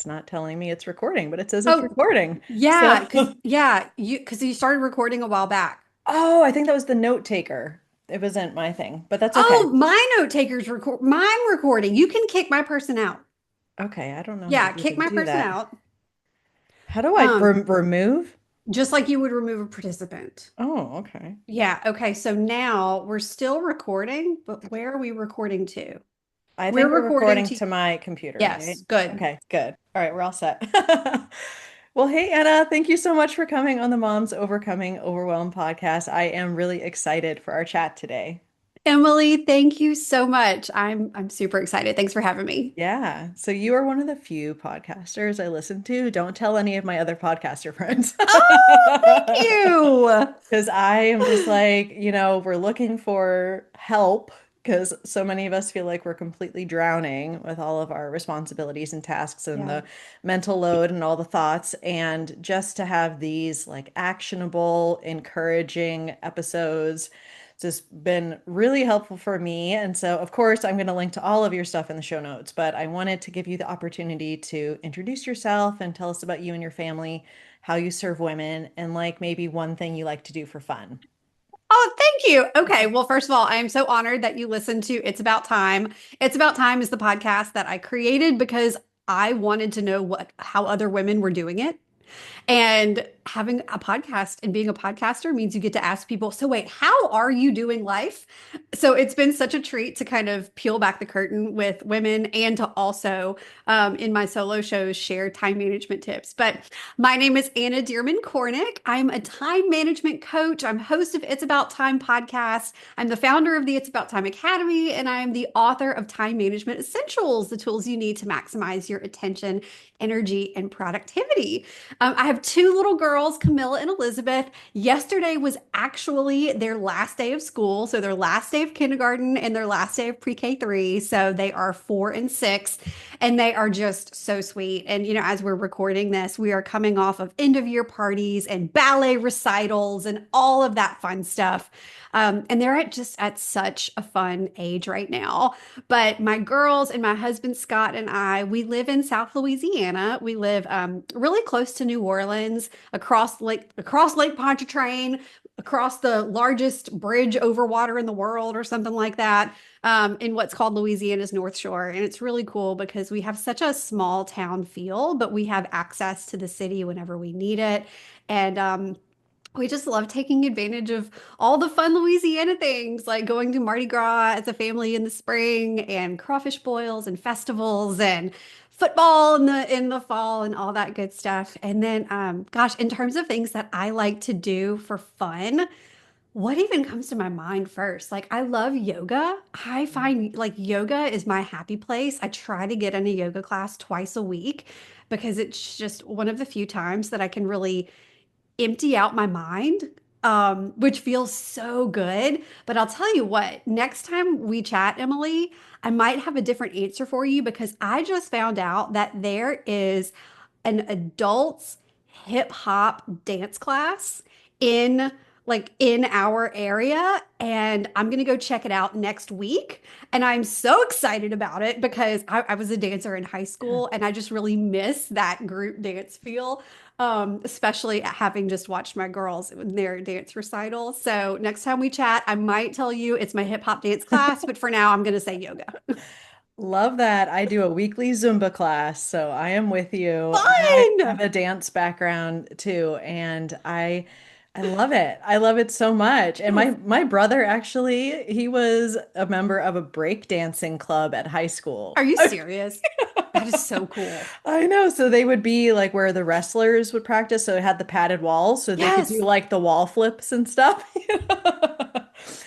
It's not telling me it's recording, but it says it's Oh, recording. So, yeah, because you started recording a while back. oh, I think that was the note taker. It wasn't my thing, but that's okay. Oh, my note takers record mine recording. You can kick my person out. Okay, I don't know how to Yeah, kick even my do person that. out. How do I Um, remove? just like you would remove a participant. Oh, okay. Yeah, okay. So now we're still recording, but where are we recording to? I We're think we're recording recording to, to my computer, right? yes, good. Okay, good. All right, we're all set. Well, hey, Anna, thank you so much for coming on the Moms Overcoming Overwhelm podcast. I am really excited for our chat today. Emily, thank you so much. I'm super excited. Thanks for having me. Yeah. So you are one of the few podcasters I listen to. Don't tell any of my other podcaster friends. Oh, thank you. Because I am just like, we're looking for help because so many of us feel like we're completely drowning with all of our responsibilities and tasks and Yeah. the mental load and all the thoughts. And just to have these like actionable, encouraging episodes just been really helpful for me. And so, of course, I'm going to link to all of your stuff in the show notes, but I wanted to give you the opportunity to introduce yourself and tell us about you and your family, how you serve women, and like maybe one thing you like to do for fun. Oh, thank you. Okay. Well, first of all, I am so honored that you listened to It's About Time. It's About Time is the podcast that I created because I wanted to know how other women were doing it. And having a podcast and being a podcaster means you get to ask people, so wait, how are you doing life? So it's been such a treat to kind of peel back the curtain with women and to also, in my solo shows, share time management tips. But my name is Anna Dearmon Kornick. I'm a time management coach. I'm host of It's About Time podcast. I'm the founder of the It's About Time Academy, and I'm the author of Time Management Essentials, the tools you need to maximize your attention, energy, and productivity. I have two little girls, Camilla and Elizabeth. Yesterday was actually their last day of school. So, their last day of kindergarten and their last day of pre K 3. So, they are 4 and 6, and they are just so sweet. And, as we're recording this, we are coming off of end of year parties and ballet recitals and all of that fun stuff. And they're at such a fun age right now. But my girls and my husband Scott and I, we live in South Louisiana. We live really close to New Orleans, across Lake Pontchartrain, across the largest bridge over water in the world, or something like that, in what's called Louisiana's North Shore. And it's really cool because we have such a small town feel, but we have access to the city whenever we need it. And we just love taking advantage of all the fun Louisiana things, like going to Mardi Gras as a family in the spring, and crawfish boils and festivals and football in the fall and all that good stuff. And then, gosh, in terms of things that I like to do for fun, what even comes to my mind first? Like, I love yoga. I find like yoga is my happy place. I try to get in a yoga class twice a week because it's just one of the few times that I can really empty out my mind, which feels so good. But I'll tell you what, next time we chat, Emily, I might have a different answer for you because I just found out that there is an adults hip hop dance class in in our area, and I'm gonna go check it out next week. And I'm so excited about it because I was a dancer in high school and I just really miss that group dance feel, especially having just watched my girls in their dance recital. So next time we chat, I might tell you it's my hip hop dance class, but for now, I'm going to say yoga. Love that. I do a weekly Zumba class, so I am with you. I have Fun! a dance background too, and I love it. I love it so much. And my Yes. my brother actually, he was a member of a break dancing club at high school. Are you serious? That is so cool. I know. So they would be like where the wrestlers would practice. So it had the padded walls, so they could do Yes, like the wall flips and stuff.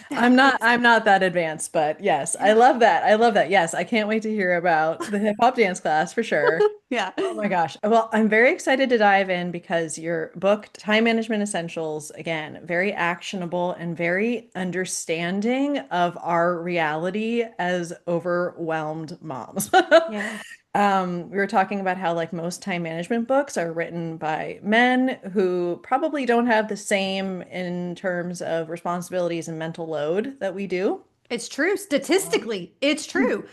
that I'm not is, I'm not that advanced, but yes, I yeah. love that. I love that. Yes, I can't wait to hear about the hip hop dance class for sure. Yeah. Oh my gosh. Well, I'm very excited to dive in because your book, Time Management Essentials, again, very actionable and very understanding of our reality as overwhelmed moms. Yeah. We were talking about how like most time management books are written by men who probably don't have the same in terms of responsibilities and mental load that we do. It's true. Um, Statistically, it's true.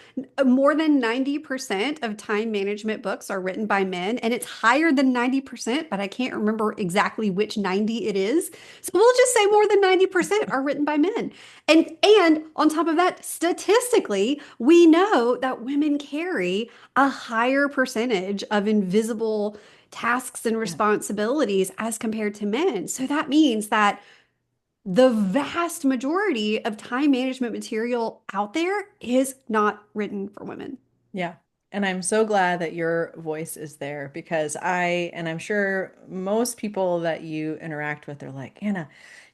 More than 90% of time management books are written by men, and it's higher than 90%, but I can't remember exactly which 90 it is. So we'll just say more than 90% are written by men. And on top of that, statistically, we know that women carry a higher percentage of invisible tasks and yeah. responsibilities as compared to men. So that means that the vast majority of time management material out there is not written for women. Yeah. And I'm so glad that your voice is there because and I'm sure most people that you interact with are like, Anna,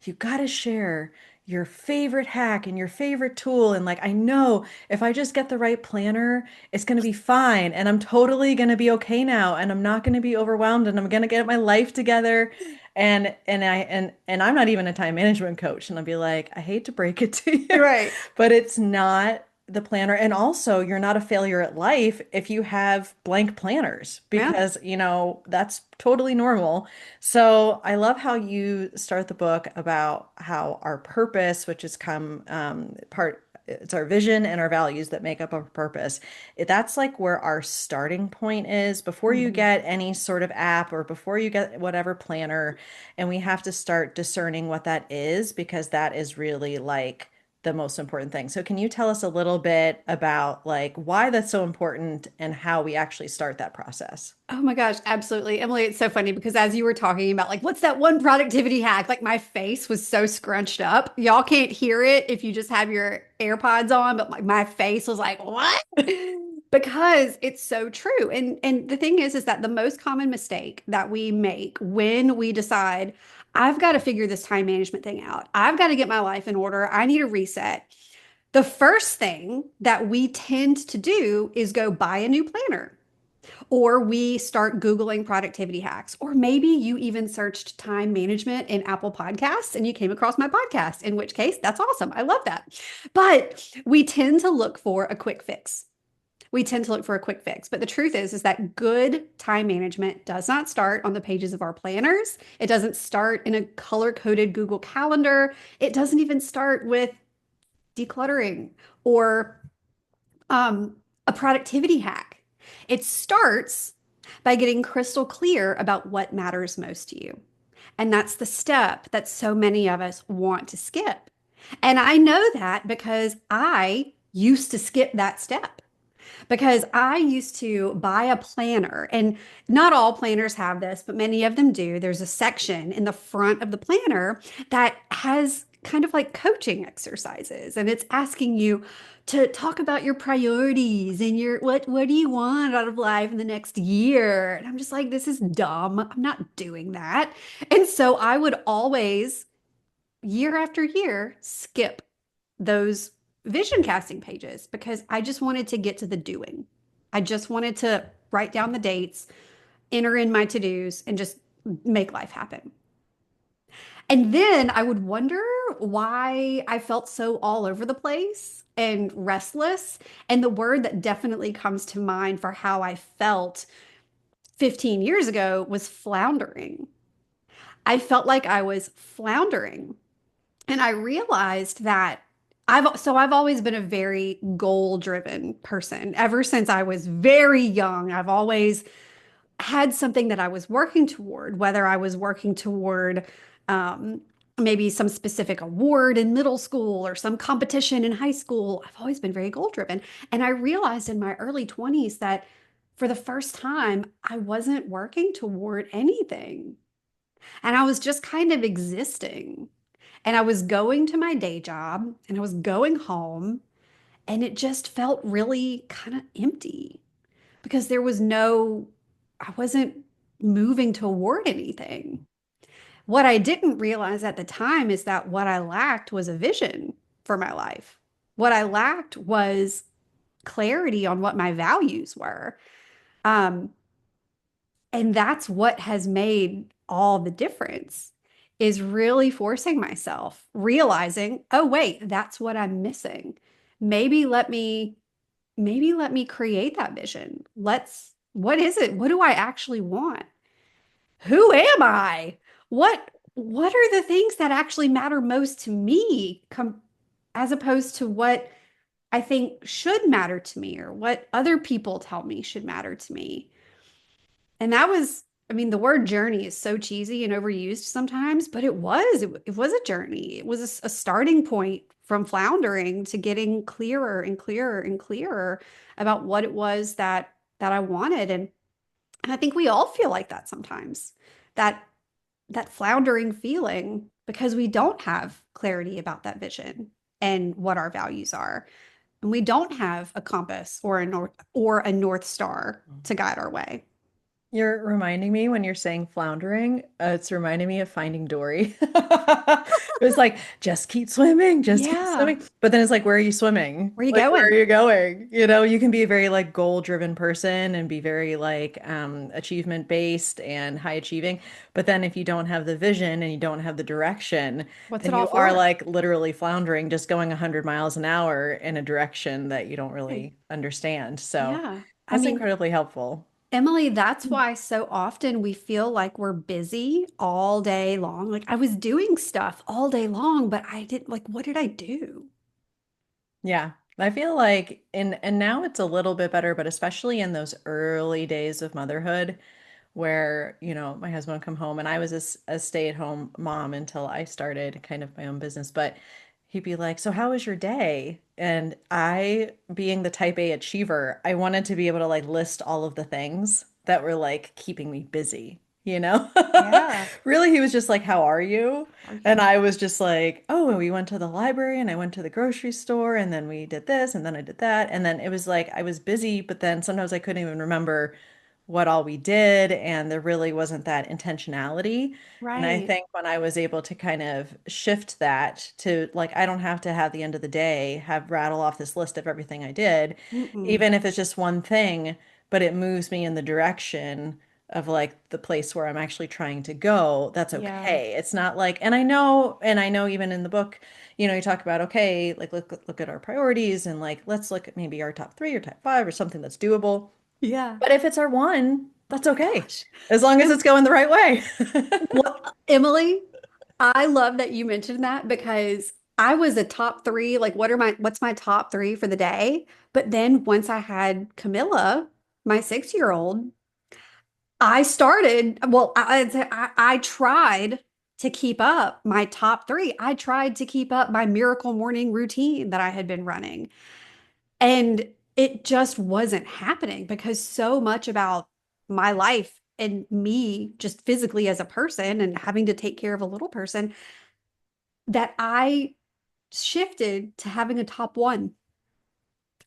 you got to share your favorite hack and your favorite tool. And like, I know if I just get the right planner, it's going to be fine. And I'm totally going to be okay now. And I'm not going to be overwhelmed and I'm going to get my life together. And I'm not even a time management coach. And I'll be like, I hate to break it to you, Right. but it's not the planner. And also, you're not a failure at life if you have blank planners Yeah. because, that's totally normal. So I love how you start the book about how our purpose, which has come it's our vision and our values that make up our purpose. That's like where our starting point is before you Mhm. get any sort of app or before you get whatever planner. And we have to start discerning what that is because that is really like the most important thing. So can you tell us a little bit about like why that's so important and how we actually start that process? Oh my gosh, absolutely. Emily, it's so funny because as you were talking about, like, what's that one productivity hack? Like, my face was so scrunched up. Y'all can't hear it if you just have your AirPods on, but like my face was like, what? Because it's so true. And the thing is that the most common mistake that we make when we decide, I've got to figure this time management thing out. I've got to get my life in order. I need a reset. The first thing that we tend to do is go buy a new planner. Or we start Googling productivity hacks. Or maybe you even searched time management in Apple Podcasts and you came across my podcast, in which case, that's awesome. I love that. But we tend to look for a quick fix. We tend to look for a quick fix. But the truth is that good time management does not start on the pages of our planners. It doesn't start in a color coded Google Calendar. It doesn't even start with decluttering or um, a productivity hack. It starts by getting crystal clear about what matters most to you. And that's the step that so many of us want to skip. And I know that because I used to skip that step because I used to buy a planner, and not all planners have this, but many of them do. There's a section in the front of the planner that has kind of like coaching exercises, and it's asking you to talk about your priorities and your what do you want out of life in the next year. And I'm just like, this is dumb. I'm not doing that. And so I would always, year after year, skip those vision casting pages because I just wanted to get to the doing. I just wanted to write down the dates, enter in my to-dos, and just make life happen. And then I would wonder why I felt so all over the place and restless. And the word that definitely comes to mind for how I felt 15 years ago was floundering. I felt like I was floundering. And I realized that I've always been a very goal-driven person. Ever since I was very young, I've always had something that I was working toward, whether I was working toward um, maybe some specific award in middle school or some competition in high school. I've always been very goal-driven. And I realized in my early 20s that for the first time, I wasn't working toward anything. And I was just kind of existing. And I was going to my day job and I was going home, and it just felt really kind of empty because I wasn't moving toward anything. What I didn't realize at the time is that what I lacked was a vision for my life. What I lacked was clarity on what my values were. Um, And that's what has made all the difference is really forcing myself, realizing, oh, wait, that's what I'm missing. Maybe let me, maybe let me create that vision. What is it? What do I actually want? Who am I? What are the things that actually matter most to me as opposed to what I think should matter to me or what other people tell me should matter to me. And that was, I mean, the word journey is so cheesy and overused sometimes, but it was a journey. It was a starting point from floundering to getting clearer and clearer and clearer about what it was that I wanted. And I think we all feel like that sometimes. That that floundering feeling because we don't have clarity about that vision and what our values are. And we don't have a compass or a north star to guide our way. You're reminding me when you're saying floundering, it's reminding me of Finding Dory. It was like, just keep swimming, just keep Yeah. swimming. But then it's like, where are you swimming? Where you Like, where are going? you going? You know, you can be a very like goal-driven person and be very like achievement-based and high achieving. But then if you don't have the vision and you don't have the direction, What's then it all you are for? like literally floundering, just going 100 miles an hour in a direction that you don't Right. really understand. So Yeah. I that's mean, incredibly helpful. Emily, that's why so often we feel like we're busy all day long. Like I was doing stuff all day long, but I didn't like, what did I do? Yeah. I feel like and now it's a little bit better, but especially in those early days of motherhood where, my husband would come home and I was a stay-at-home mom until I started kind of my own business, but he'd be like, "So how was your day?" And I, being the type A achiever, I wanted to be able to like list all of the things that were like keeping me busy, you know? Yeah. Really, he was just like, "How are you?" How are And you? I was just like, "Oh, and we went to the library and I went to the grocery store and then we did this and then I did that." And then it was like I was busy, but then sometimes I couldn't even remember what all we did, and there really wasn't that intentionality. And I Right. think when I was able to kind of shift that to like, I don't have to have the end of the day have rattle off this list of everything I did, Mm-mm. even if it's just one thing, but it moves me in the direction of like the place where I'm actually trying to go, that's Yeah. okay. It's not like, and I know even in the book, you talk about, okay, like look at our priorities and like let's look at maybe our top three or top five or something that's doable. Yeah. But if it's our one, Oh that's my okay. gosh. As long as Em- it's going the right way. What, Emily, I love that you mentioned that because I was a top three. Like, what's my top three for the day? But then once I had Camilla, my 6-year-old, I started, well, I tried to keep up my top three. I tried to keep up my miracle morning routine that I had been running. And it just wasn't happening because so much about my life and me just physically as a person and having to take care of a little person that I shifted to having a top one.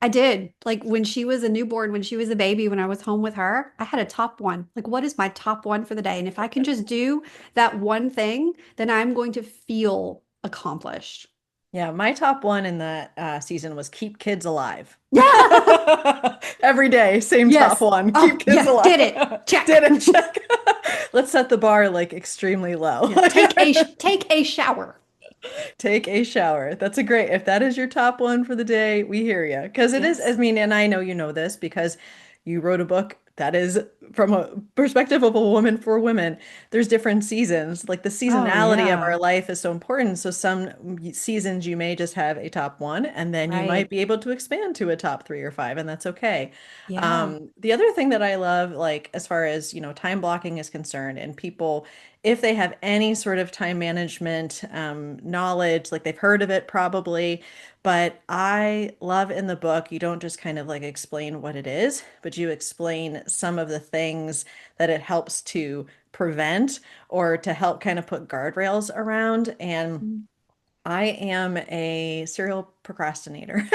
I did. Like when she was a newborn, when she was a baby, when I was home with her, I had a top one. Like, what is my top one for the day? And if I can just do that one thing, then I'm going to feel accomplished. Yeah, my top one in that season was keep kids alive. Yeah. Every day, same top Yes. one. Keep Oh, kids yes. alive. Did it. Did Check. it, check. Let's set the bar like extremely low. Yeah. Take a shower. Take a shower. That's a great, if that is your top one for the day, we hear you. Because it is, I Yes. mean, and I know you know this because you wrote a book that is from a perspective of a woman for women. There's different seasons. Like the Oh, seasonality of our yeah. life is so important. So some seasons you may just have a top one, and then you might Right. be able to expand to a top three or five, and that's okay. Yeah. The other thing that I love, like as far as, time blocking is concerned, and people, if they have any sort of time management knowledge, like they've heard of it probably, but I love in the book, you don't just kind of like explain what it is, but you explain some of the things that it helps to prevent or to help kind of put guardrails around. And Mm. I am a serial procrastinator.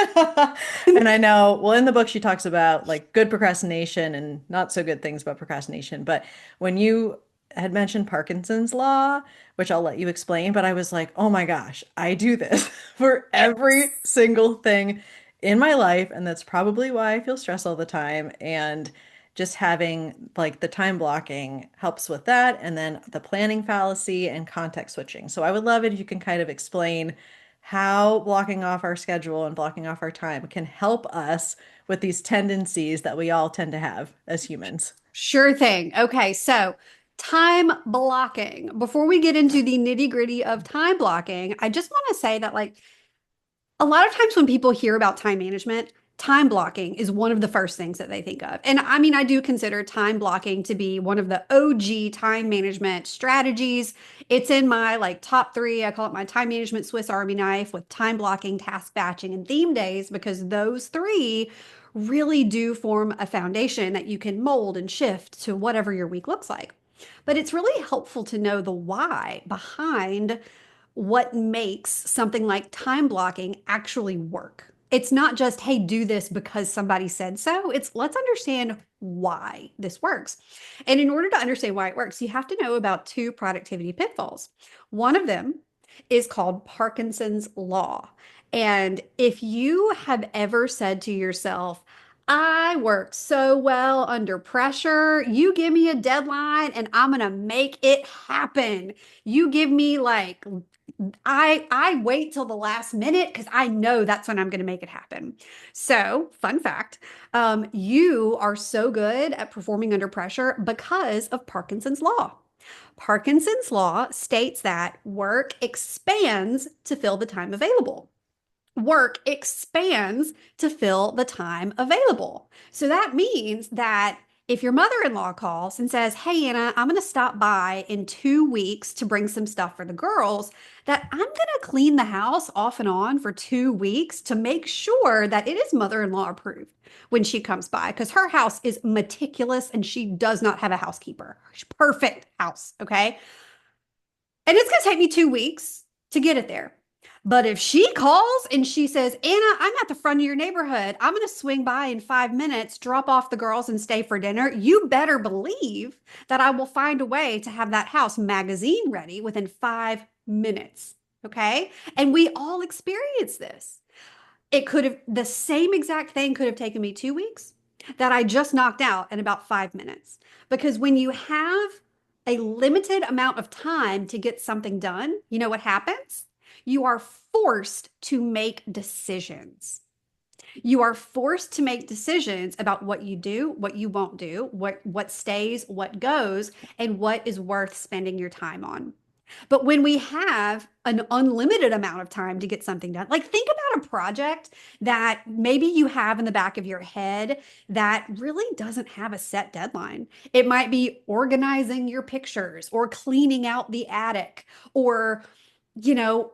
And I know, well, in the book, she talks about like good procrastination and not so good things about procrastination. But when you had mentioned Parkinson's law, which I'll let you explain, but I was like, oh my gosh, I do this for every single thing in my life. And that's probably why I feel stressed all the time. And just having like the time blocking helps with that. And then the planning fallacy and context switching. So I would love it if you can kind of explain how blocking off our schedule and blocking off our time can help us with these tendencies that we all tend to have as humans. Sure thing. Okay, so time blocking. Before we get into the nitty-gritty of time blocking, I just want to say that, like, A lot of times when people hear about time management, time blocking is one of the first things that they think of. And I mean, I do consider time blocking to be one of the OG time management strategies. It's in my like top three. I call it my time management Swiss Army knife with time blocking, task batching, and theme days because those three really do form a foundation that you can mold and shift to whatever your week looks like. But it's really helpful to know the why behind what makes something like time blocking actually work. It's not just, hey, do this because somebody said so. It's let's understand why this works. And in order to understand why it works, you have to know about two productivity pitfalls. One of them is called Parkinson's Law. And if you have ever said to yourself, I work so well under pressure. You give me a deadline and I'm going to make it happen. You give me like I wait till the last minute because I know that's when I'm going to make it happen. So, fun fact, you are so good at performing under pressure because of Parkinson's law. Parkinson's law states that work expands to fill the time available. Work expands to fill the time available. So that means that if your mother-in-law calls and says, hey, Anna, I'm going to stop by in 2 weeks to bring some stuff for the girls, that I'm going to clean the house off and on for 2 weeks to make sure that it is mother-in-law approved when she comes by because her house is meticulous and she does not have a housekeeper. Perfect house. Okay. And it's going to take me 2 weeks to get it there. But if she calls and she says, Anna, I'm at the front of your neighborhood. I'm going to swing by in 5 minutes, drop off the girls, and stay for dinner. You better believe that I will find a way to have that house magazine ready within 5 minutes. Okay. And we all experience this. It could have, the same exact thing could have taken me 2 weeks that I just knocked out in about 5 minutes. Because when you have a limited amount of time to get something done, you know what happens? You are forced to make decisions. You are forced to make decisions about what you do, what you won't do, what stays, what goes, and what is worth spending your time on. But when we have an unlimited amount of time to get something done, like think about a project that maybe you have in the back of your head that really doesn't have a set deadline. It might be organizing your pictures or cleaning out the attic or, you know,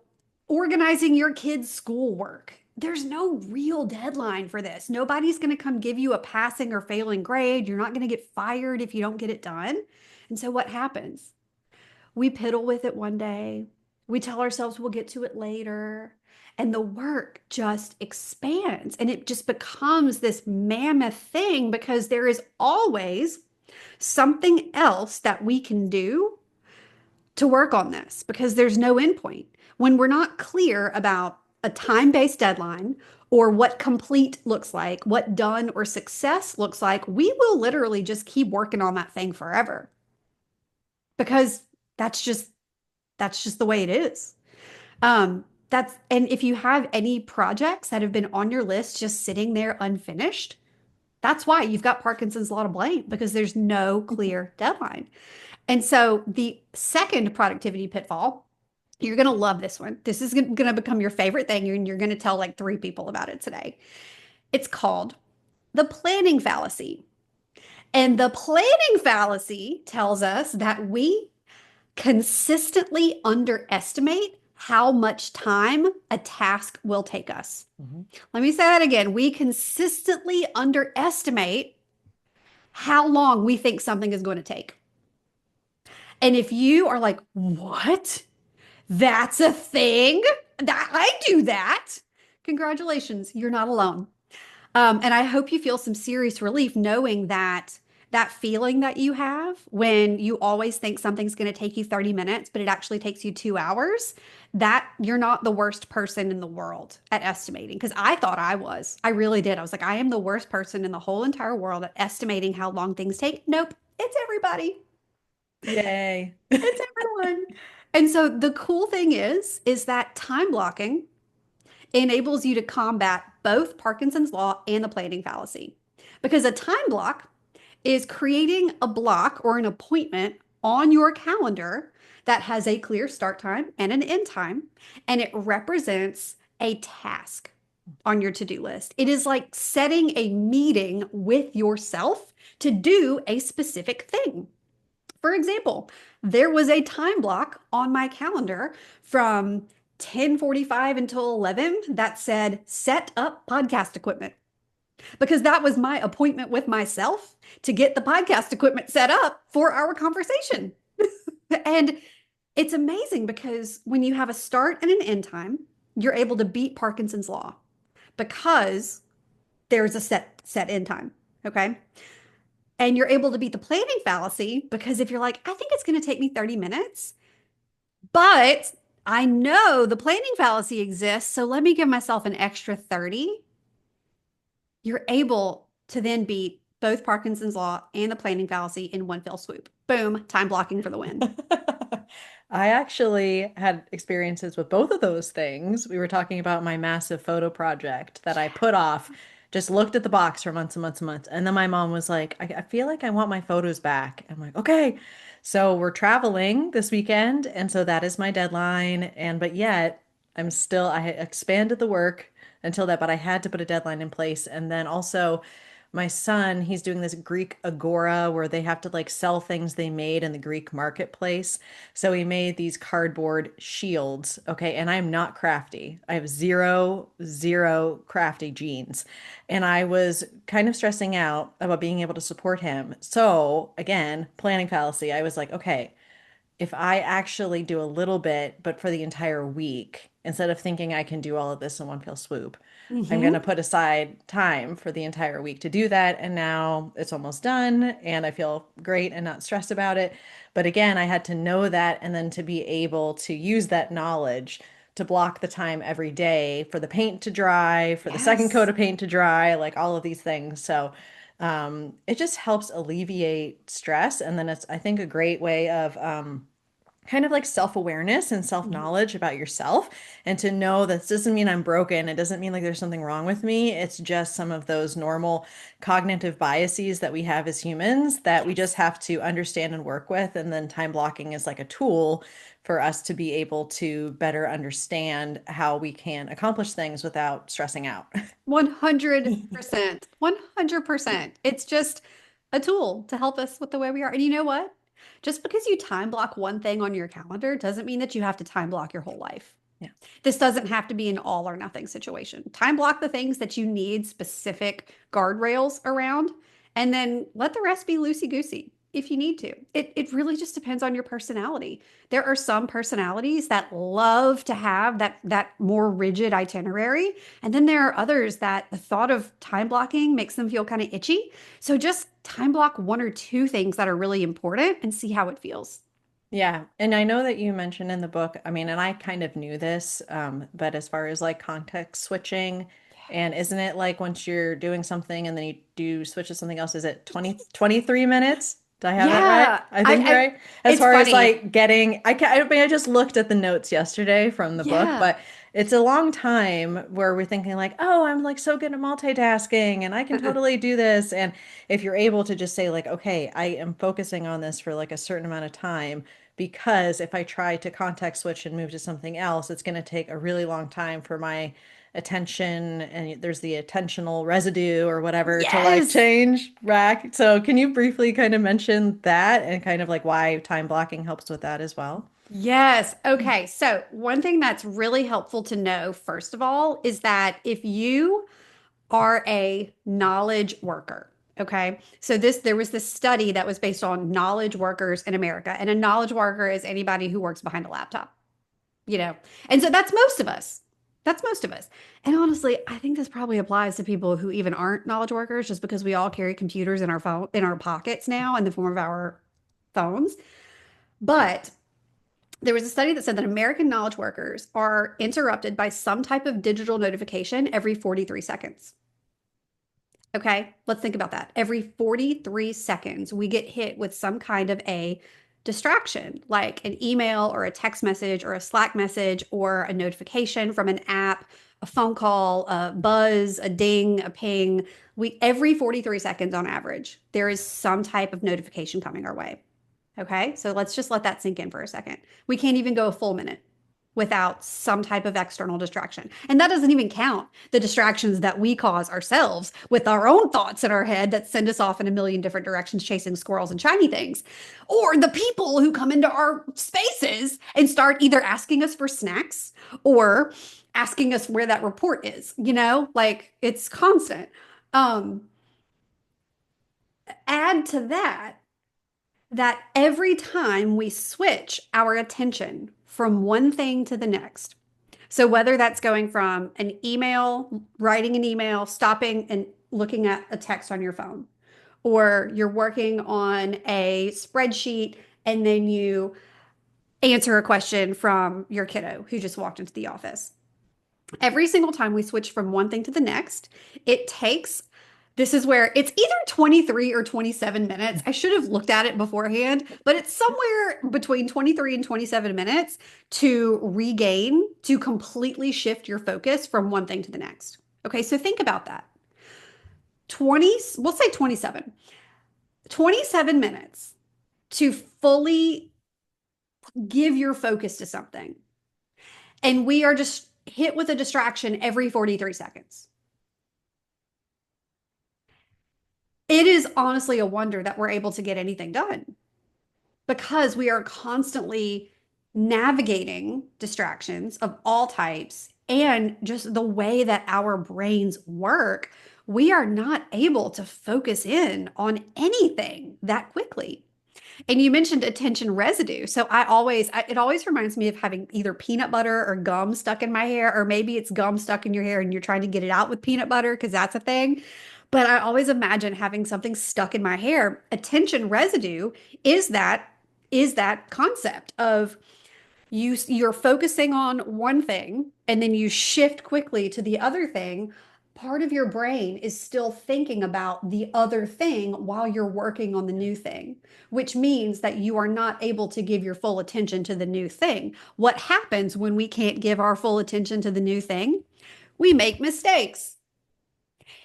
organizing your kids' schoolwork. There's no real deadline for this. Nobody's going to come give you a passing or failing grade. You're not going to get fired if you don't get it done. And so what happens? We piddle with it one day. We tell ourselves we'll get to it later. And the work just expands and it just becomes this mammoth thing because there is always something else that we can do to work on this because there's no endpoint. When we're not clear about a time-based deadline or what complete looks like, what done or success looks like, we will literally just keep working on that thing forever because that's just that's just the way it is. That's and if you have any projects that have been on your list just sitting there unfinished, that's why you've got Parkinson's law to blame because there's no clear deadline. And so the second productivity pitfall, you're going to love this one. This is going to become your favorite thing, and you're going to tell like three people about it today. It's called the planning fallacy. And the planning fallacy tells us that we consistently underestimate how much time a task will take us. Mhm. Let me say that again. We consistently underestimate how long we think something is going to take. And if you are like, what? That's a thing? That I do that. Congratulations, you're not alone. And I hope you feel some serious relief knowing that that feeling that you have when you always think something's going to take you 30 minutes, but it actually takes you 2 hours, that you're not the worst person in the world at estimating. Because I thought I was. I really did. I was like, I am the worst person in the whole entire world at estimating how long things take. Nope, it's everybody. Yay. It's everyone. And so the cool thing is that time blocking enables you to combat both Parkinson's law and the planning fallacy. Because a time block is creating a block or an appointment on your calendar that has a clear start time and an end time, and it represents a task on your to-do list. It is like setting a meeting with yourself to do a specific thing. For example, there was a time block on my calendar from 10:45 until 11 that said set up podcast equipment because that was my appointment with myself to get the podcast equipment set up for our conversation. And it's amazing because when you have a start and an end time, you're able to beat Parkinson's law because there's a set end time. Okay. And you're able to beat the planning fallacy because if you're like, I think it's going to take me 30 minutes, but I know the planning fallacy exists, so let me give myself an extra 30. You're able to then beat both Parkinson's law and the planning fallacy in one fell swoop. Boom, time blocking for the win. I actually had experiences with both of those things. We were talking about my massive photo project that I put off, just looked at the box for months and months and months. And then my mom was like, I feel like I want my photos back. I'm like, okay. So we're traveling this weekend. And so that is my deadline. And but yet I had expanded the work until that, but I had to put a deadline in place. And then also, my son, he's doing this Greek agora where they have to like sell things they made in the Greek marketplace. So he made these cardboard shields. Okay. And I'm not crafty. I have zero crafty genes. And I was kind of stressing out about being able to support him. So again, planning fallacy. I was like, okay, if I actually do a little bit, but for the entire week, instead of thinking I can do all of this in one fell swoop, I'm going to Mm-hmm. put aside time for the entire week to do that. And now it's almost done and I feel great and not stressed about it. But again, I had to know that and then to be able to use that knowledge to block the time every day for the paint to dry, for the second coat Yes. of paint to dry, like all of these things. So it just helps alleviate stress. And then it's, I think, a great way of kind of like self-awareness and Mhm. self-knowledge about yourself and to know that this doesn't mean I'm broken. It doesn't mean like there's something wrong with me. It's just some of those normal cognitive biases that we have as humans that we just Yes. have to understand and work with. And then time blocking is like a tool for us to be able to better understand how we can accomplish things without stressing out. 100%. 100%. It's just a tool to help us with the way we are. And you know what? Just because you time block one thing on your calendar doesn't mean that you have to time block your whole life. Yeah. This doesn't have to be an all or nothing situation. Time block the things that you need specific guardrails around, and then let the rest be loosey goosey if you need to. It really just depends on your personality. There are some personalities that love to have that more rigid itinerary, and then there are others that the thought of time blocking makes them feel kind of itchy. So just time block one or two things that are really important and see how it feels. Yeah, and I know that you mentioned in the book, I mean, and I kind of knew this, but as far as like context switching, and isn't it like once you're doing something and then you do switch to something else, is it 23 minutes? Did I have that right? Yeah, I think right. As it's far as funny. like getting, I mean, I just looked at the notes yesterday from the book, Yeah. but it's a long time where we're thinking like, oh, I'm like so good at multitasking and I can totally do this. And if you're able to just say like, okay, I am focusing on this for like a certain amount of time because if I try to context switch and move to something else, it's going to take a really long time for my attention and there's the attentional residue or whatever to like Yes. change back. So can you briefly kind of mention that and kind of like why time blocking helps with that as well? Yes. Okay. So, one thing that's really helpful to know, first of all, is that if you are a knowledge worker, okay? So there was this study that was based on knowledge workers in America, and a knowledge worker is anybody who works behind a laptop, you know. And so that's most of us. That's most of us. And honestly, I think this probably applies to people who even aren't knowledge workers just because we all carry computers in our phone in our pockets now in the form of our phones. But there was a study that said that American knowledge workers are interrupted by some type of digital notification every 43 seconds. Okay, let's think about that. Every 43 seconds, we get hit with some kind of a distraction, like an email or a text message or a Slack message or a notification from an app, a phone call, a buzz, a ding, a ping. We every 43 seconds on average, there is some type of notification coming our way. Okay, so let's just let that sink in for a second. We can't even go a full minute. without some type of external distraction. And that doesn't even count the distractions that we cause ourselves with our own thoughts in our head that send us off in a million different directions chasing squirrels and shiny things. Or the people who come into our spaces and start either asking us for snacks or asking us where that report is, like it's constant. Um, Add to that every time we switch our attention from one thing to the next, so whether that's going from an email, writing an email, stopping and looking at a text on your phone, or you're working on a spreadsheet and then you answer a question from your kiddo who just walked into the office. Every single time we switch from one thing to the next, it takes this is where it's either 23 or 27 minutes. I should have looked at it beforehand, but it's somewhere between 23 and 27 minutes to regain, to completely shift your focus from one thing to the next. Okay, so think about that. 20, we'll say 27. 27 minutes to fully give your focus to something. And we are just hit with a distraction every 43 seconds. It is honestly a wonder that we're able to get anything done because we are constantly navigating distractions of all types and just the way that our brains work. We are not able to focus in on anything that quickly. And you mentioned attention residue. So it always reminds me of having either peanut butter or gum stuck in my hair, or maybe it's gum stuck in your hair and you're trying to get it out with peanut butter because that's a thing. But I always imagine having something stuck in my hair. Attention residue is that is that concept of you're focusing on one thing and then you shift quickly to the other thing. Part of your brain is still thinking about the other thing while you're working on the new thing, which means that you are not able to give your full attention to the new thing. What happens when we can't give our full attention to the new thing? We make mistakes.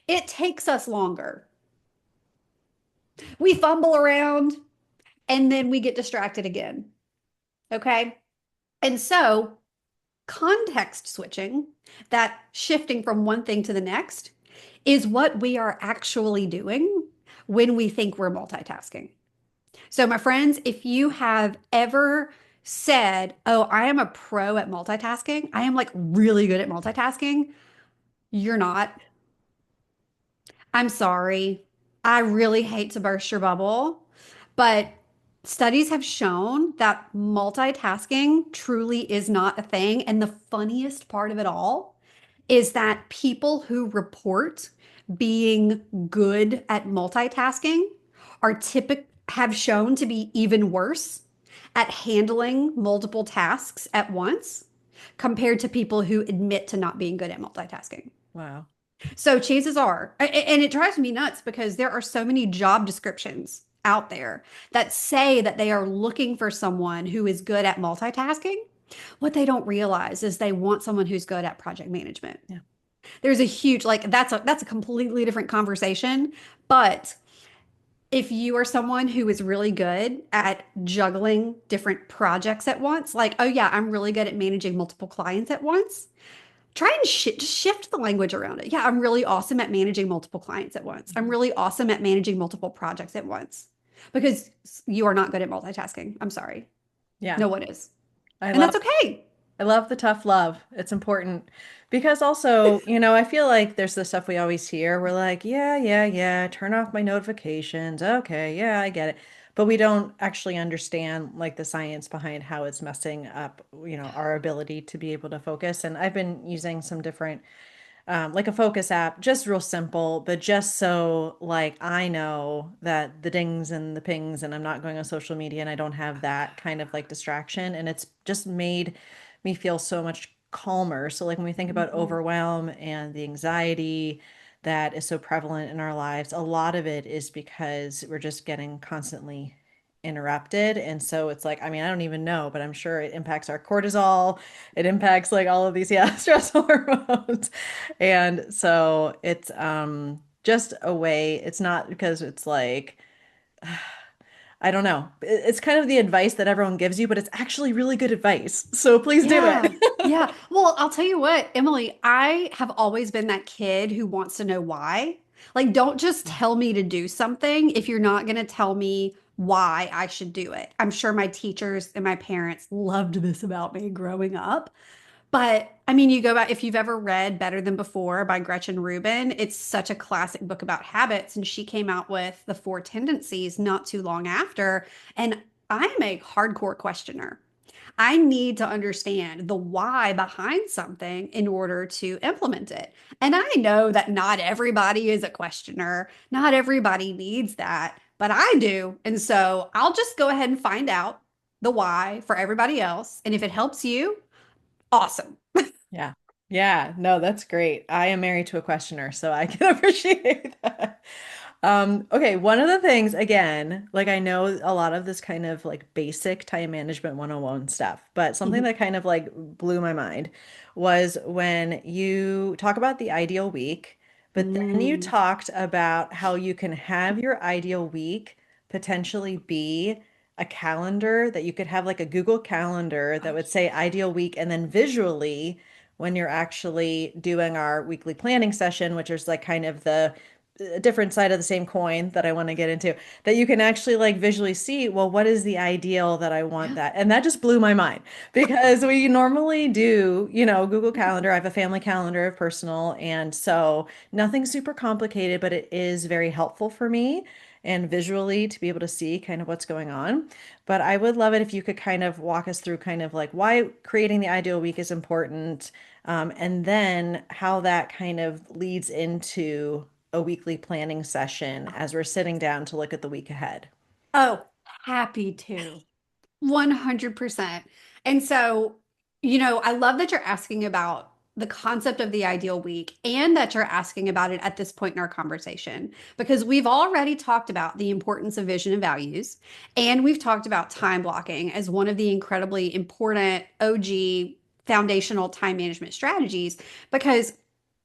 It takes us longer. We fumble around and then we get distracted again. Okay. And so, context switching, that shifting from one thing to the next, is what we are actually doing when we think we're multitasking. So, my friends, if you have ever said, "Oh, I am a pro at multitasking, I am like really good at multitasking," you're not. I'm sorry. I really hate to burst your bubble, but studies have shown that multitasking truly is not a thing. And the funniest part of it all is that people who report being good at multitasking are have shown to be even worse at handling multiple tasks at once compared to people who admit to not being good at multitasking. Wow. So chances are, and it drives me nuts because there are so many job descriptions out there that say that they are looking for someone who is good at multitasking. What they don't realize is they want someone who's good at project management. Yeah. There's a huge like that's a completely different conversation, but if you are someone who is really good at juggling different projects at once, like, oh yeah, I'm really good at managing multiple clients at once, try and just shift the language around it. Yeah, I'm really awesome at managing multiple clients at once. I'm Mhm. really awesome at managing multiple projects at once because you are not good at multitasking. I'm sorry. Yeah. No one is. I And love that's okay. I love the tough love. It's important because also, I feel like there's the stuff we always hear. We're like, yeah, yeah, yeah, turn off my notifications. Okay, yeah, I get it. But we don't actually understand like the science behind how it's messing up, our ability to be able to focus. And I've been using some different like a focus app, just real simple, but just so like I know that the dings and the pings and I'm not going on social media and I don't have that kind of like distraction. And it's just made me feel so much calmer. So like when we think about Mhm. overwhelm and the anxiety that is so prevalent in our lives, a lot of it is because we're just getting constantly interrupted. And so it's like, I mean, I don't even know, but I'm sure it impacts our cortisol. It impacts like all of these, yeah, stress hormones. And so it's just a way, it's not because it's like I don't know. It's kind of the advice that everyone gives you, but it's actually really good advice. So please do Yeah. it. Yeah. Well, I'll tell you what, Emily, I have always been that kid who wants to know why. Like, don't just tell me to do something if you're not going to tell me why I should do it. I'm sure my teachers and my parents loved this about me growing up. But I mean, you go back, if you've ever read Better Than Before by Gretchen Rubin, it's such a classic book about habits. And she came out with the four tendencies not too long after. And I'm a hardcore questioner. I need to understand the why behind something in order to implement it. And I know that not everybody is a questioner, not everybody needs that, but I do. And so I'll just go ahead and find out the why for everybody else. And if it helps you, awesome. Yeah. Yeah. No, that's great. I am married to a questioner, so I can appreciate that. Okay, one of the things, again, like I know a lot of this kind of like basic time management 101 stuff, but something Mhm. that kind of like blew my mind was when you talk about the ideal week, but then you Mm. talked about how you can have your ideal week potentially be a calendar that you could have like a Google Calendar that Oh, would say ideal week, and then visually when you're actually doing our weekly planning session, which is like kind of the a different side of the same coin that I want to get into, that you can actually like visually see, well, what is the ideal that I want yeah. that? And that just blew my mind because we normally do, Google Calendar. I have a family calendar of personal. And so nothing super complicated, but it is very helpful for me and visually to be able to see kind of what's going on. But I would love it if you could kind of walk us through kind of like why creating the ideal week is important, and then how that kind of leads into a weekly planning session as we're sitting down to look at the week ahead. Oh, happy to. 100%. And so, I love that you're asking about the concept of the ideal week and that you're asking about it at this point in our conversation because we've already talked about the importance of vision and values, and we've talked about time blocking as one of the incredibly important OG foundational time management strategies because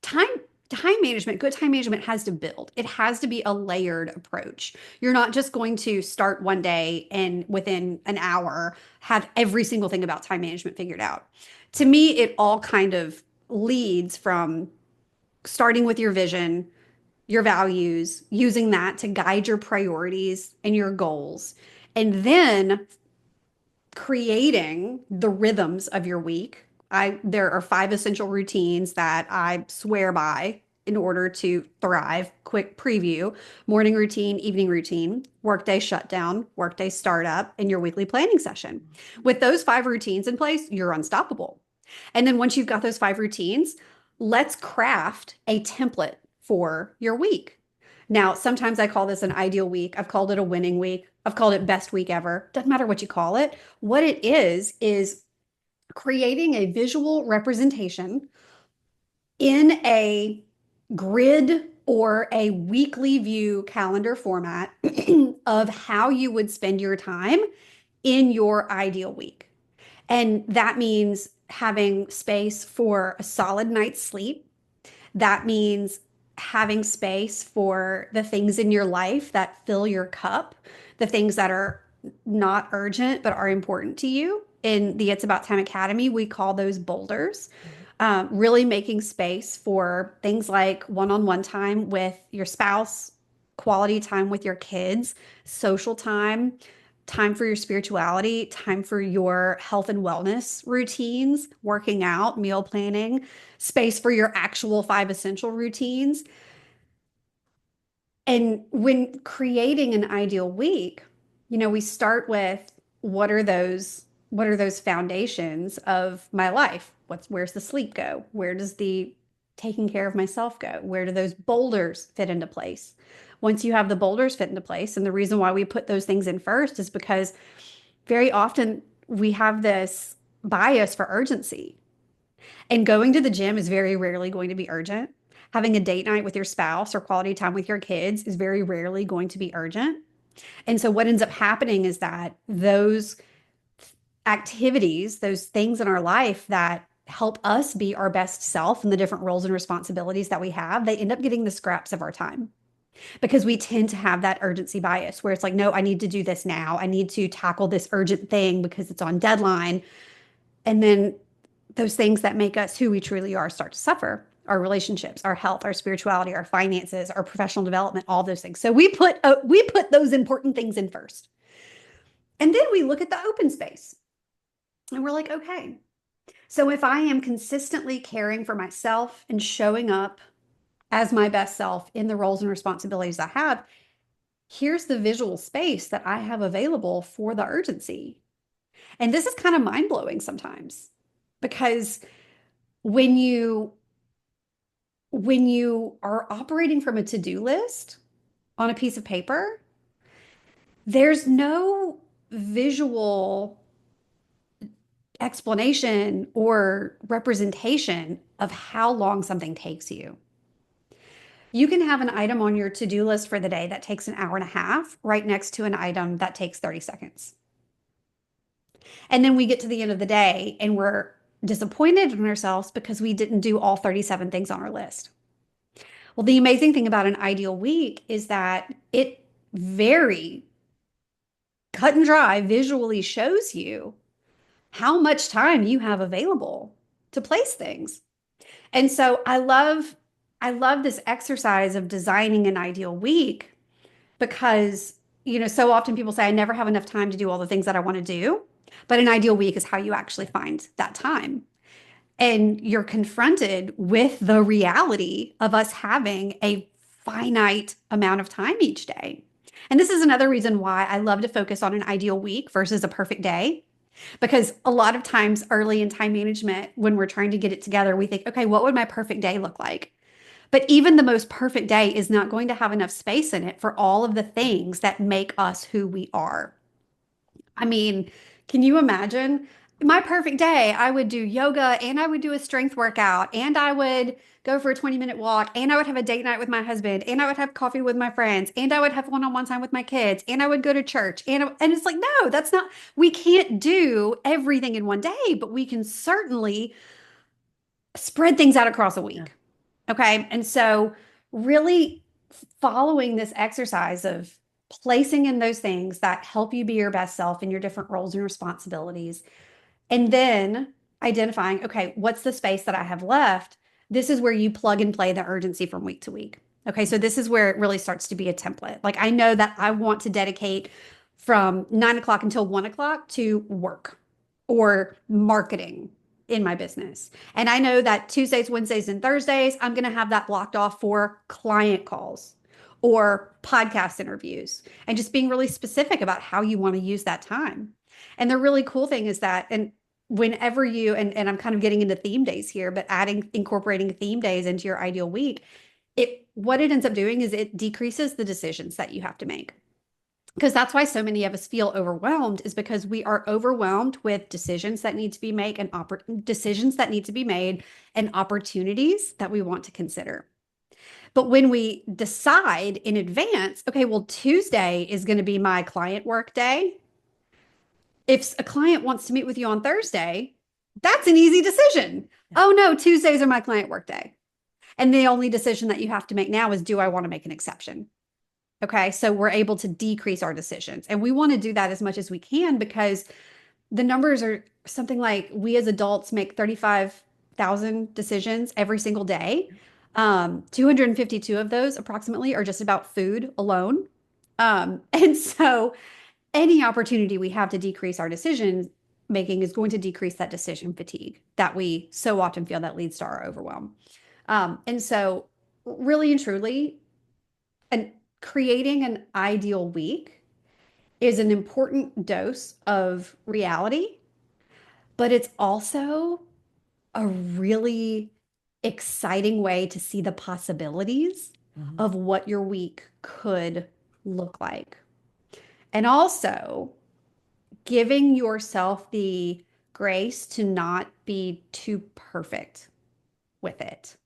time time management, good time management has to build. It has to be a layered approach. You're not just going to start one day and within an hour have every single thing about time management figured out. To me, it all kind of leads from starting with your vision, your values, using that to guide your priorities and your goals, and then creating the rhythms of your week. There are five essential routines that I swear by in order to thrive. Quick preview: morning routine, evening routine, workday shutdown, workday startup, and your weekly planning session. With those five routines in place, you're unstoppable. And then once you've got those five routines, let's craft a template for your week. Now, sometimes I call this an ideal week. I've called it a winning week. I've called it best week ever. Doesn't matter what you call it. What it is creating a visual representation in a grid or a weekly view calendar format of how you would spend your time in your ideal week. And that means having space for a solid night's sleep. That means having space for the things in your life that fill your cup, the things that are not urgent but are important to you. In the It's About Time Academy, we call those boulders. Really making space for things like one on one time with your spouse, quality time with your kids, social time, time for your spirituality, time for your health and wellness routines, working out, meal planning, space for your actual five essential routines. And when creating an ideal week, we start with what are those foundations of my life? Where's the sleep go? Where does the taking care of myself go? Where do those boulders fit into place? Once you have the boulders fit into place, and the reason why we put those things in first is because very often we have this bias for urgency. And going to the gym is very rarely going to be urgent. Having a date night with your spouse or quality time with your kids is very rarely going to be urgent. And so what ends up happening is that those activities, those things in our life that help us be our best self and the different roles and responsibilities that we have, they end up getting the scraps of our time. because we tend to have that urgency bias where it's like, no, I need to do this now. I need to tackle this urgent thing because it's on deadline. And then those things that make us who we truly are start to suffer. Our relationships, our health, our spirituality, our finances, our professional development, all those things. So we put those important things in first. And then we look at the open space and we're like, okay, so if I am consistently caring for myself and showing up as my best self in the roles and responsibilities I have, here's the visual space that I have available for the urgency. And this is kind of mind blowing sometimes because when you when you are operating from a to-do list on a piece of paper, there's no visual explanation or representation of how long something takes you. You can have an item on your to-do list for the day that takes an hour and a half right next to an item that takes 30 seconds. And then we get to the end of the day and we're disappointed in ourselves because we didn't do all 37 things on our list. Well, the amazing thing about an ideal week is that it very cut and dry visually shows you how much time you have available to place things. And so I love this exercise of designing an ideal week because, so often people say I never have enough time to do all the things that I want to do, but an ideal week is how you actually find that time. And you're confronted with the reality of us having a finite amount of time each day. And this is another reason why I love to focus on an ideal week versus a perfect day. Because a lot of times early in time management, when we're trying to get it together, we think, okay, what would my perfect day look like? But even the most perfect day is not going to have enough space in it for all of the things that make us who we are. I mean, can you imagine my perfect day? I would do yoga and I would do a strength workout and I would go for a 20-minute walk and I would have a date night with my husband and I would have coffee with my friends and I would have one-on-one time with my kids and I would go to church and it's like, no, that's not, we can't do everything in one day, but we can certainly spread things out across a Yeah. week. Okay. And so really following this exercise of placing in those things that help you be your best self in your different roles and responsibilities, and then identifying, okay, what's the space that I have left? This is where you plug and play the urgency from week to week. Okay, so this is where it really starts to be a template. Like I know that I want to dedicate from 9 o'clock until 1 o'clock to work or marketing in my business. And I know that Tuesdays, Wednesdays, and Thursdays, I'm going to have that blocked off for client calls or podcast interviews and just being really specific about how you want to use that time. And the really cool thing is that, and whenever you, and I'm kind of getting into theme days here, but incorporating theme days into your ideal week, what it ends up doing is it decreases the decisions that you have to make. Because that's why so many of us feel overwhelmed is because we are overwhelmed with decisions that need to be made and decisions that need to be made and opportunities that we want to consider. But when we decide in advance, okay, well, Tuesday is going to be my client work day. If a client wants to meet with you on Thursday, that's an easy decision. Yeah. Oh no, Tuesdays are my client work day. And the only decision that you have to make now is, do I want to make an exception? Okay, so we're able to decrease our decisions. And we want to do that as much as we can because the numbers are something like we as adults make 35,000 decisions every single day. 252 of those approximately are just about food alone. And so any opportunity we have to decrease our decision making is going to decrease that decision fatigue that we so often feel that leads to our overwhelm. And so, really and truly, and creating an ideal week is an important dose of reality, but it's also a really exciting way to see the possibilities Mhm. of what your week could look like. And also giving yourself the grace to not be too perfect with it,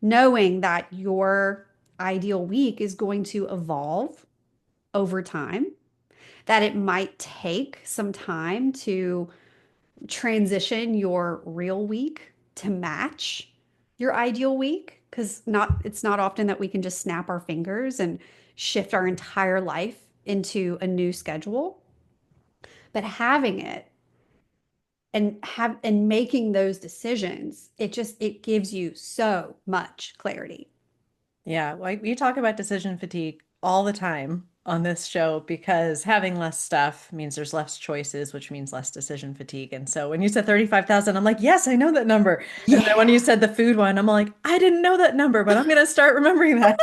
knowing that your ideal week is going to evolve over time, that it might take some time to transition your real week to match your ideal week. because it's not often that we can just snap our fingers and shift our entire life into a new schedule. But having it and making those decisions, it gives you so much clarity. Yeah, like we talk about decision fatigue all the time on this show because having less stuff means there's less choices, which means less decision fatigue. And so when you said 35,000, I'm like, yes, I know that number. And then when you Yeah. said the food one, I'm like, I didn't know that number, but I'm going to start remembering that.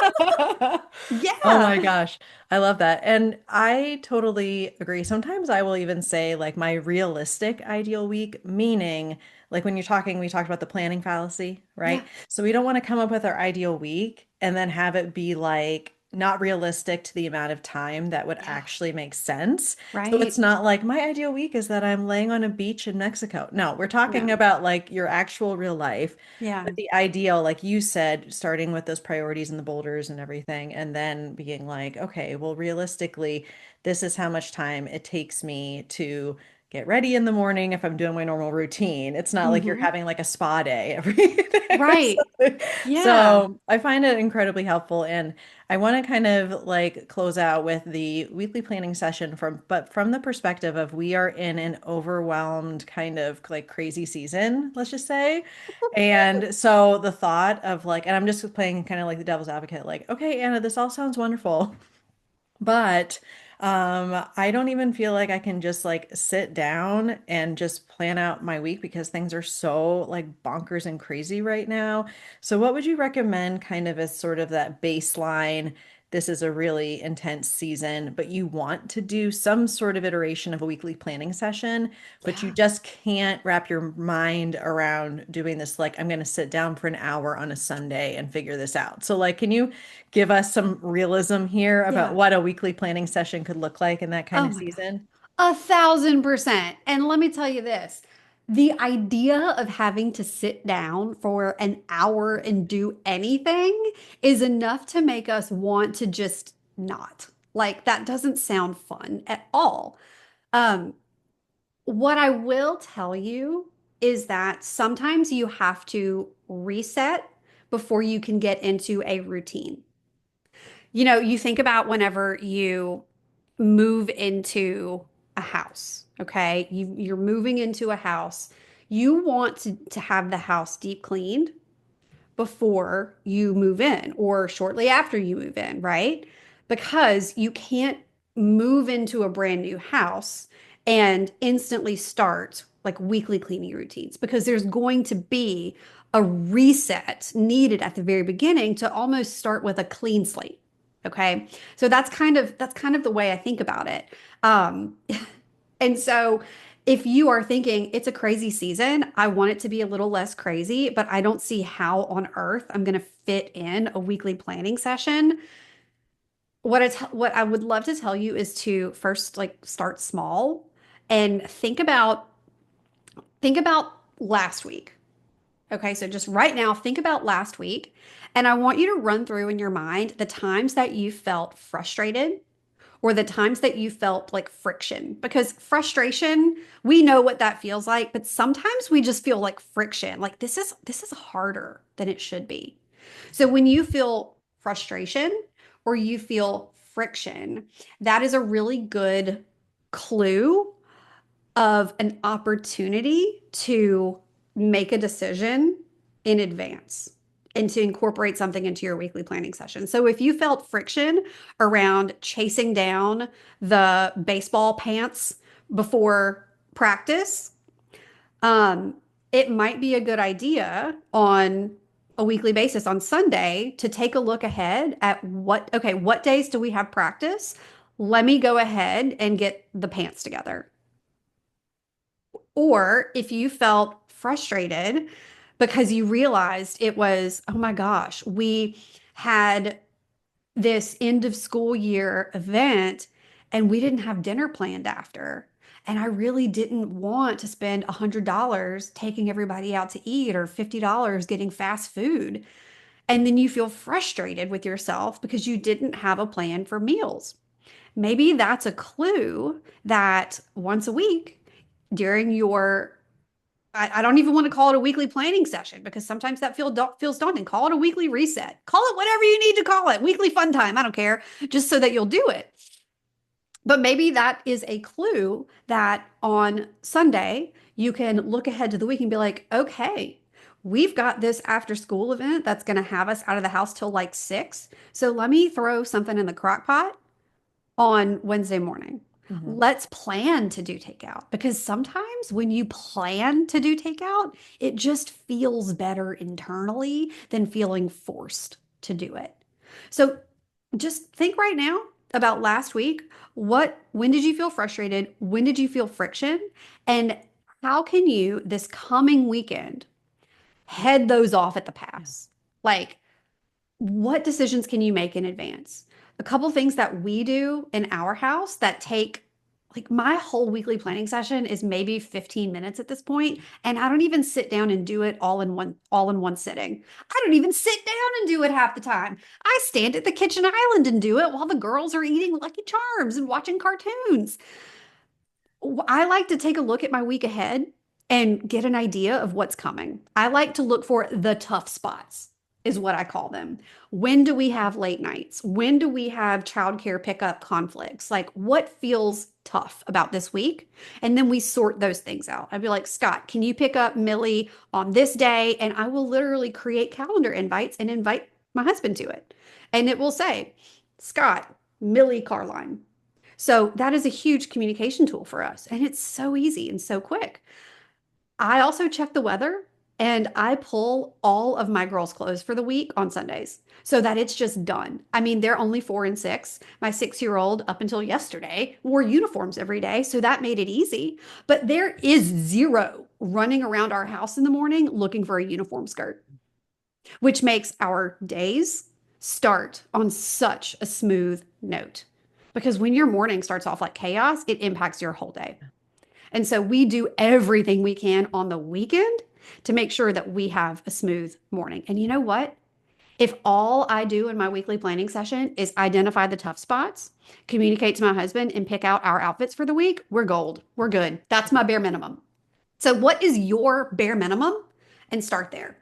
Oh Yeah. my gosh, I love that. And I totally agree. Sometimes I will even say like my realistic ideal week, meaning like when you're talking, we talked about the planning fallacy, Yeah. right? So we don't want to come up with our ideal week and then have it be like not realistic to the amount of time that would Yeah. actually make sense. So it's Right. not like my ideal week is that I'm laying on a beach in Mexico. No, we're talking No. about like your actual real life. Yeah. But the ideal, like you said, starting with those priorities and the boulders and everything, and then being like, okay, well, realistically, this is how much time it takes me to get ready in the morning if I'm doing my normal routine. It's not like you're Hmm. having like a spa day every day or Right. something. Yeah. So I find it incredibly helpful. And I want to kind of like close out with the weekly planning session but from the perspective of we are in an overwhelmed kind of like crazy season, let's just say. And so the thought of like, and I'm just playing kind of like the devil's advocate, like, okay, Anna, this all sounds wonderful. But I don't even feel like I can just like sit down and just plan out my week because things are so like bonkers and crazy right now. So what would you recommend kind of as sort of that baseline? This is a really intense season, but you want to do some sort of iteration of a weekly planning session, but you Yeah. just can't wrap your mind around doing this. Like, I'm going to sit down for an hour on a Sunday and figure this out. So, like, can you give us some realism here about Yeah. what a weekly planning session could look like in that kind Oh of my gosh. season? 1,000%. And let me tell you this, the idea of having to sit down for an hour and do anything is enough to make us want to just not. Like, that doesn't sound fun at all. Um, what I will tell you is that sometimes you have to reset before you can get into a routine. You know, you think about whenever you move into a house, okay? You're moving into a house. You want to have the house deep cleaned before you move in or shortly after you move in, right? Because you can't move into a brand new house and instantly start like weekly cleaning routines because there's going to be a reset needed at the very beginning to almost start with a clean slate. Okay. So that's kind of the way I think about it. Um, and so if you are thinking it's a crazy season, I want it to be a little less crazy, but I don't see how on earth I'm going to fit in a weekly planning session. What I would love to tell you is to first like start small and think about last week. Okay, so just right now think about last week and I want you to run through in your mind the times that you felt frustrated or the times that you felt like friction because frustration, we know what that feels like, but sometimes we just feel like friction, like this is harder than it should be. So when you feel frustration or you feel friction, that is a really good clue of an opportunity to make a decision in advance and to incorporate something into your weekly planning session. So if you felt friction around chasing down the baseball pants before practice, um, it might be a good idea on a weekly basis on Sunday to take a look ahead at what days do we have practice? Let me go ahead and get the pants together. Or if you felt frustrated because you realized it was, oh my gosh, we had this end of school year event and we didn't have dinner planned after. And I really didn't want to spend $100 taking everybody out to eat or $50 getting fast food. And then you feel frustrated with yourself because you didn't have a plan for meals. Maybe that's a clue that once a week during your I don't even want to call it a weekly planning session because sometimes that feels daunting. Call it a weekly reset. Call it whatever you need to call it. Weekly fun time. I don't care. Just so that you'll do it. But maybe that is a clue that on Sunday, you can look ahead to the week and be like, okay, we've got this after school event that's going to have us out of the house till like 6. So let me throw something in the crock pot on Wednesday morning. Mhm. Let's plan to do takeout because sometimes when you plan to do takeout, it just feels better internally than feeling forced to do it. So just think right now about last week. When did you feel frustrated? When did you feel friction? And how can you this coming weekend head those off at the Yeah. pass? Like, what decisions can you make in advance? A couple things that we do in our house that take like my whole weekly planning session is maybe 15 minutes at this point, and I don't even sit down and do it all in one sitting. I don't even sit down and do it half the time. I stand at the kitchen island and do it while the girls are eating Lucky Charms and watching cartoons. I like to take a look at my week ahead and get an idea of what's coming. I like to look for the tough spots, is what I call them. When do we have late nights? When do we have childcare pickup conflicts? Like, what feels tough about this week? And then we sort those things out. I'd be like, Scott, can you pick up Millie on this day? And I will literally create calendar invites and invite my husband to it. And it will say, Scott, Millie Carline. So that is a huge communication tool for us. And it's so easy and so quick. I also check the weather and I pull all of my girls' clothes for the week on Sundays so that it's just done. I mean, they're only 4 and 6. My 6-year-old, up until yesterday, wore uniforms every day. So that made it easy. But there is zero running around our house in the morning looking for a uniform skirt, which makes our days start on such a smooth note. Because when your morning starts off like chaos, it impacts your whole day. And so we do everything we can on the weekend to make sure that we have a smooth morning. And you know what? If all I do in my weekly planning session is identify the tough spots, communicate to my husband, and pick out our outfits for the week, we're gold. We're good. That's my bare minimum. So, what is your bare minimum? And start there.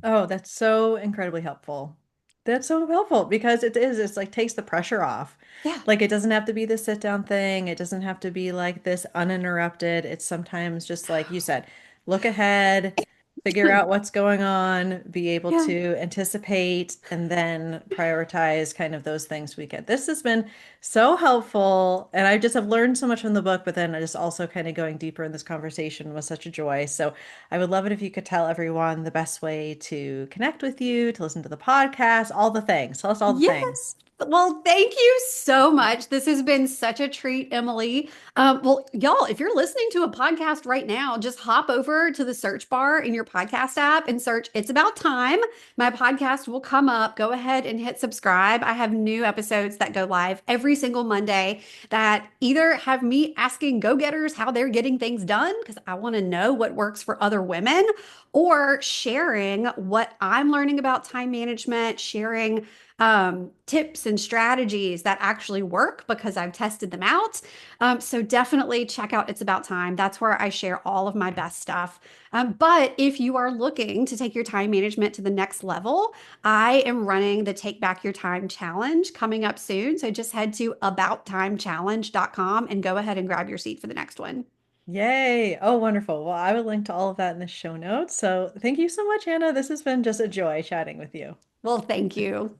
Oh, that's so incredibly helpful. That's so helpful because it's like takes the pressure off. Yeah. Like it doesn't have to be the sit down thing. It doesn't have to be like this uninterrupted. It's sometimes just like you said, look ahead, figure out what's going on, be able Yeah. to anticipate, and then prioritize kind of those things we get. This has been so helpful. And I just have learned so much from the book, but then I just also kind of going deeper in this conversation was such a joy. So I would love it if you could tell everyone the best way to connect with you, to listen to the podcast, all the things. Tell us all the things. Yes. Well, thank you so much. This has been such a treat, Emily. Well, y'all, if you're listening to a podcast right now, just hop over to the search bar in your podcast app and search It's About Time. My podcast will come up. Go ahead and hit subscribe. I have new episodes that go live every single Monday that either have me asking go-getters how they're getting things done, because I want to know what works for other women, or sharing what I'm learning about time management, sharing tips and strategies that actually work because I've tested them out. So definitely check out It's About Time. That's where I share all of my best stuff. But if you are looking to take your time management to the next level, I am running the Take Back Your Time Challenge coming up soon. So just head to abouttimechallenge.com and go ahead and grab your seat for the next one. Yay. Oh, wonderful. Well, I will link to all of that in the show notes. So thank you so much, Hannah. This has been just a joy chatting with you. Well, thank you.